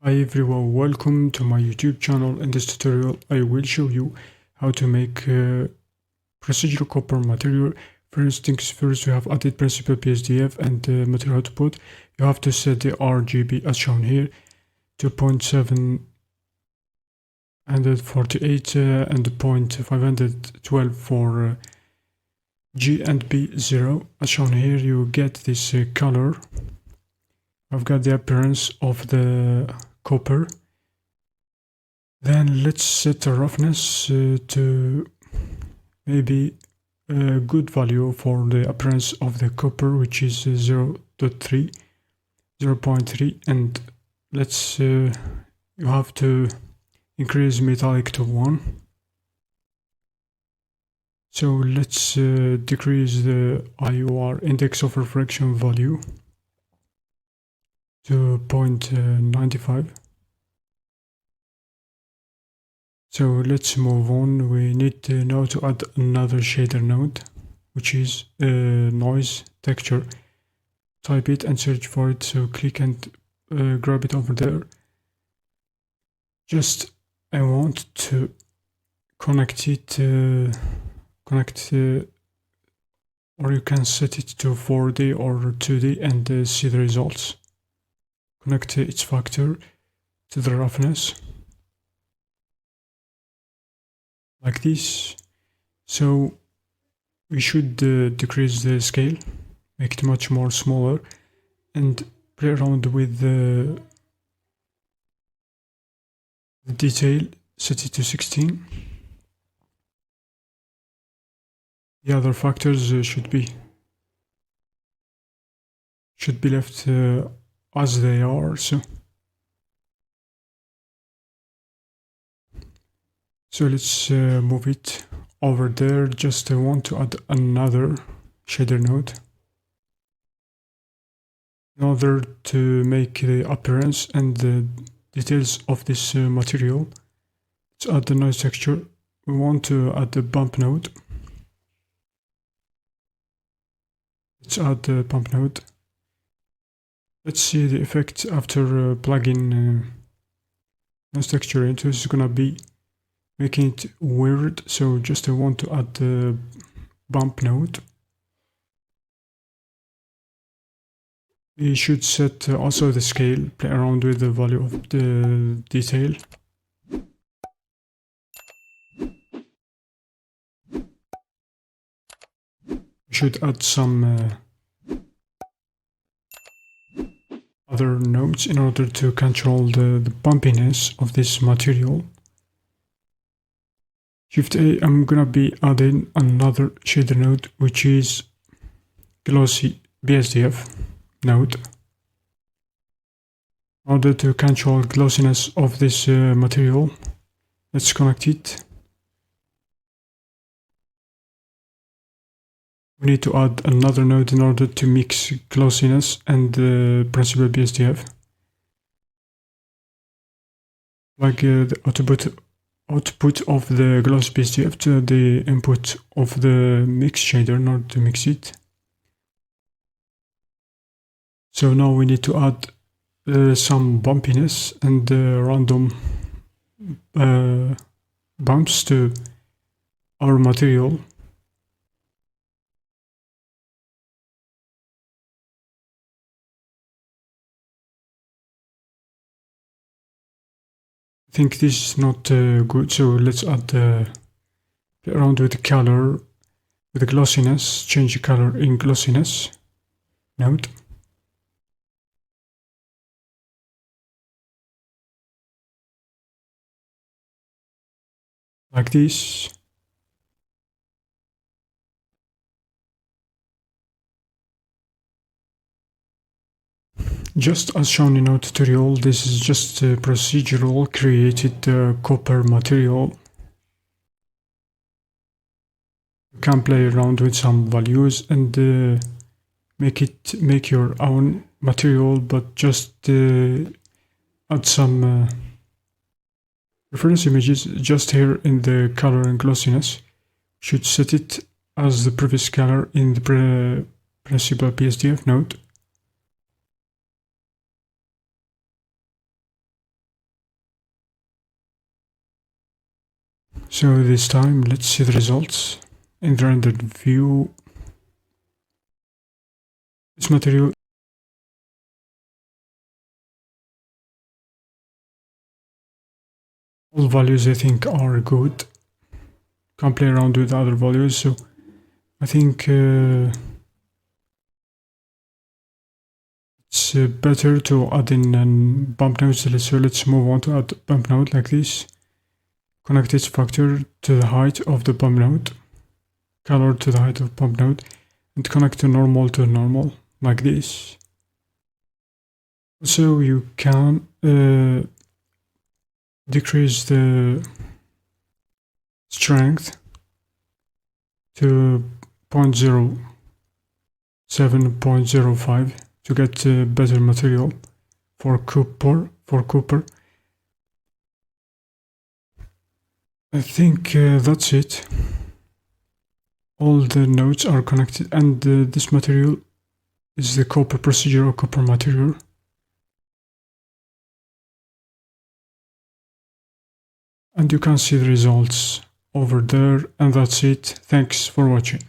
Hi everyone, welcome to my YouTube channel. In this tutorial I will show you how to make procedural copper material. First things first, we have added Principled BSDF and the material output. You have to set the RGB as shown here, 2.748 and 0.512 for G and B0. As shown here, you get this color. I've got the appearance of the copper. Then let's set the roughness to maybe a good value for the appearance of the copper, which is 0.3, and let's you have to increase metallic to 1. So let's decrease the IOR, index of refraction value, to 0.95. So let's move on. We need now to add another shader node, which is noise texture. Type it and search for it. So click and grab it over there. Just I want to connect it, or you can set it to 4D or 2D and see the results. Connect its factor to the roughness, like this. So we should decrease the scale, make it much more smaller, and play around with the detail, set it to 16. The other factors should be left as they are. So let's move it over there. Just I want to add another shader node in order to make the appearance and the details of this material. Let's add the noise texture. We want to add the bump node. Let's add the bump node. Let's see the effect after plugging noise texture into. It's gonna be making it weird. So just I want to add the bump node. We should set also the scale, play around with the value of the detail. We should add some other nodes in order to control the bumpiness of this material. Shift+A, I'm gonna be adding another shader node, which is glossy BSDF node, in order to control glossiness of this material. Let's connect it. We need to add another node in order to mix glossiness and Principled BSDF. Like the output of the glossy BSDF to the input of the mix shader in order to mix it. So now we need to add some bumpiness and random bumps to our material. I think this is not good, so let's add play around with the color, with the glossiness, change the color in glossiness node. Like this. Just as shown in our tutorial, this is just a procedural created copper material. You can play around with some values and make your own material, but just add some reference images just here in the color and glossiness. Should set it as the previous color in the Principled BSDF node. So this time, let's see the results in the rendered view. This material all values I think are good. Can't play around with other values, so I think it's better to add in a bump node. So let's move on to add bump node like this. Connect its factor to the height of the bump node, color to the height of bump node, and connect to normal like this. Also, you can decrease the strength to 0.07, 0.05 to get better material for copper. I think that's it. All the nodes are connected, and this material is the procedural copper material. And you can see the results over there, and that's it. Thanks for watching.